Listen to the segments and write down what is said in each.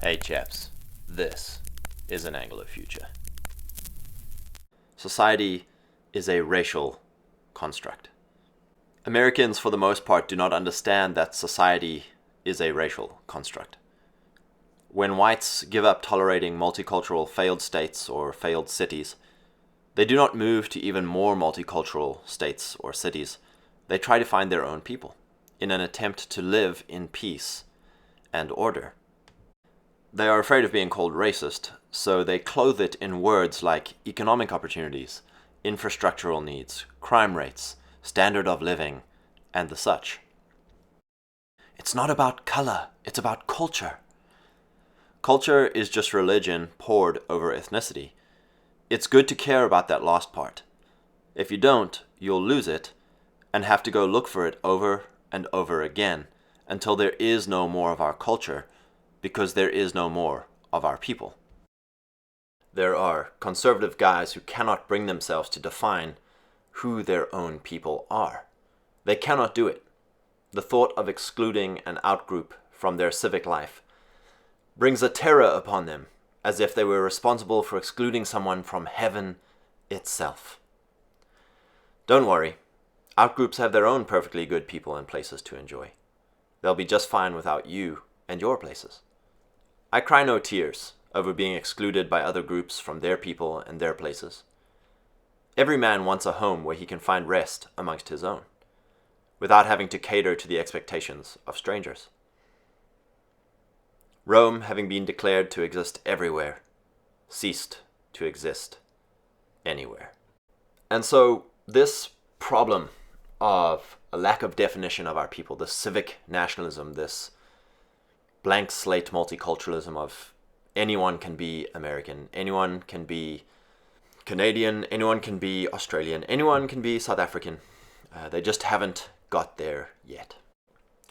Hey chaps, this is an Anglo future. Society is a racial construct. Americans, for the most part, do not understand that society is a racial construct. When whites give up tolerating multicultural failed states or failed cities, they do not move to even more multicultural states or cities. They try to find their own people in an attempt to live in peace and order. They are afraid of being called racist, so they clothe it in words like economic opportunities, infrastructural needs, crime rates, standard of living, and the such. It's not about color, it's about culture. Culture is just religion poured over ethnicity. It's good to care about that last part. If you don't, you'll lose it and have to go look for it over and over again until there is no more of our culture, because there is no more of our people. There are conservative guys who cannot bring themselves to define who their own people are. They cannot do it. The thought of excluding an outgroup from their civic life brings a terror upon them, as if they were responsible for excluding someone from heaven itself. Don't worry, outgroups have their own perfectly good people and places to enjoy. They'll be just fine without you and your places. I cry no tears over being excluded by other groups from their people and their places. Every man wants a home where he can find rest amongst his own, without having to cater to the expectations of strangers. Rome, having been declared to exist everywhere, ceased to exist anywhere. And so this problem of a lack of definition of our people, this civic nationalism, this blank slate multiculturalism of anyone can be American, anyone can be Canadian, anyone can be Australian, anyone can be South African. They just haven't got there yet.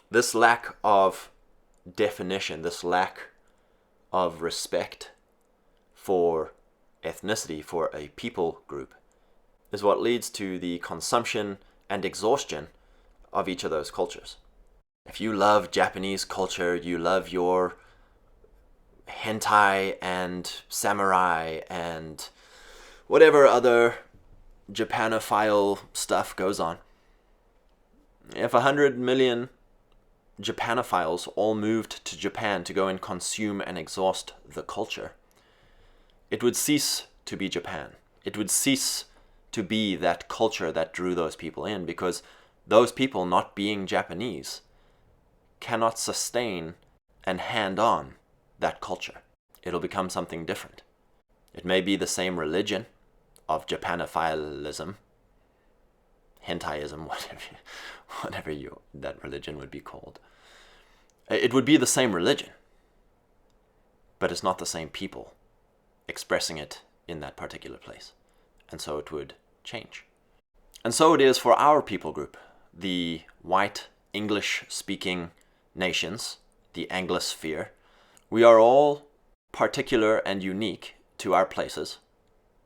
This lack of definition, this lack of respect for ethnicity, for a people group, is what leads to the consumption and exhaustion of each of those cultures. If you love Japanese culture, you love your hentai and samurai and whatever other Japanophile stuff goes on. If 100 million Japanophiles all moved to Japan to go and consume and exhaust the culture, it would cease to be Japan. It would cease to be that culture that drew those people in, because those people, not being Japanese, cannot sustain and hand on that culture. It'll become something different. It may be the same religion of Japanophilism, hentaiism, whatever that religion would be called. It would be the same religion, but it's not the same people expressing it in that particular place. And so it would change. And so it is for our people group, the white English-speaking nations, the Anglosphere. We are all particular and unique to our places.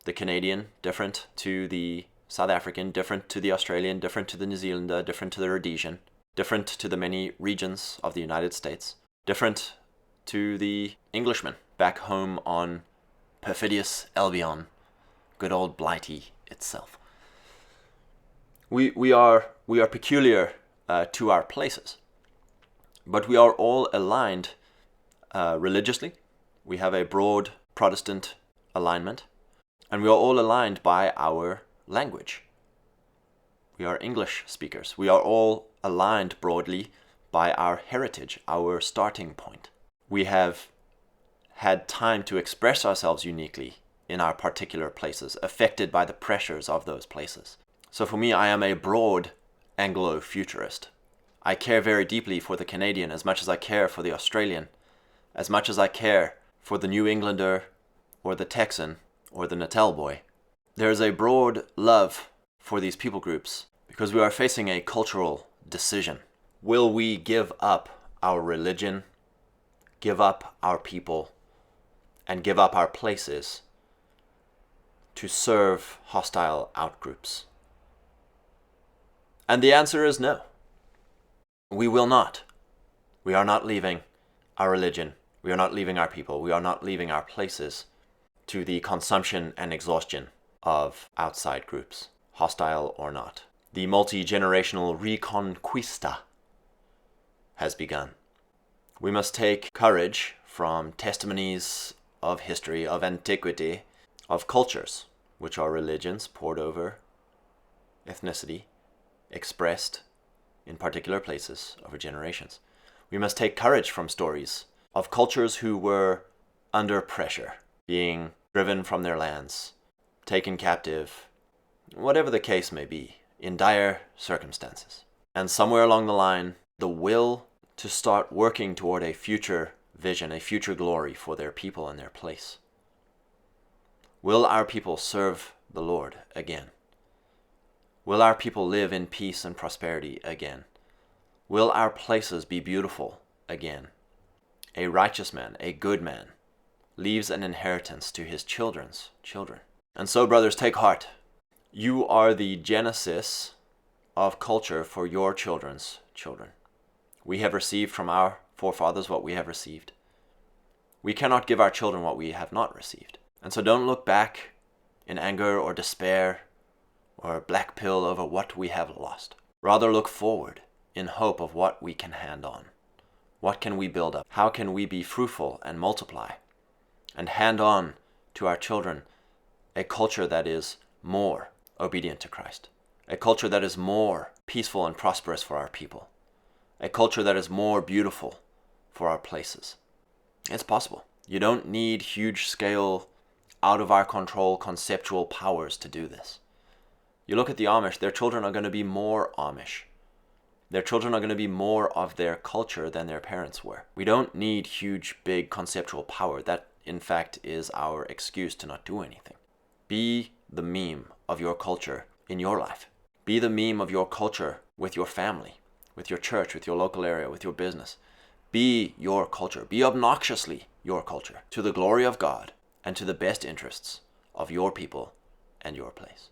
The Canadian, different to the South African, different to the Australian, different to the New Zealander, different to the Rhodesian, different to the many regions of the United States, different to the Englishman back home on perfidious Albion, good old Blighty itself. We are peculiar to our places, but we are all aligned religiously. We have a broad Protestant alignment, and we are all aligned by our language. We are English speakers. We are all aligned broadly by our heritage, our starting point. We have had time to express ourselves uniquely in our particular places, affected by the pressures of those places. So for me, I am a broad Anglo-futurist. I care very deeply for the Canadian as much as I care for the Australian, as much as I care for the New Englander or the Texan or the Natal boy. There is a broad love for these people groups because we are facing a cultural decision. Will we give up our religion, give up our people, and give up our places to serve hostile outgroups? And the answer is no. We will not. We are not leaving our religion We are not leaving our people. We are not leaving our places to the consumption and exhaustion of outside groups, hostile or not. The multi-generational reconquista has begun. We must take courage from testimonies of history, of antiquity, of cultures, which are religions poured over ethnicity, expressed in particular places over generations. We must take courage from stories of cultures who were under pressure, being driven from their lands, taken captive, whatever the case may be, in dire circumstances. And somewhere along the line, the will to start working toward a future vision, a future glory for their people and their place. Will our people serve the Lord again? Will our people live in peace and prosperity again? Will our places be beautiful again? A righteous man, a good man, leaves an inheritance to his children's children. And so, brothers, take heart. You are the genesis of culture for your children's children. We have received from our forefathers what we have received. We cannot give our children what we have not received. And so don't look back in anger or despair or black pill over what we have lost. Rather look forward in hope of what we can hand on. What can we build up? How can we be fruitful and multiply and hand on to our children a culture that is more obedient to Christ, a culture that is more peaceful and prosperous for our people, a culture that is more beautiful for our places. It's possible. You don't need huge scale, out of our control conceptual powers to do this. You look at the Amish, their children are going to be more Amish. Their children are going to be more of their culture than their parents were. We don't need huge, big conceptual power. That, in fact, is our excuse to not do anything. Be the meme of your culture in your life. Be the meme of your culture with your family, with your church, with your local area, with your business. Be your culture. Be obnoxiously your culture to the glory of God and to the best interests of your people and your place.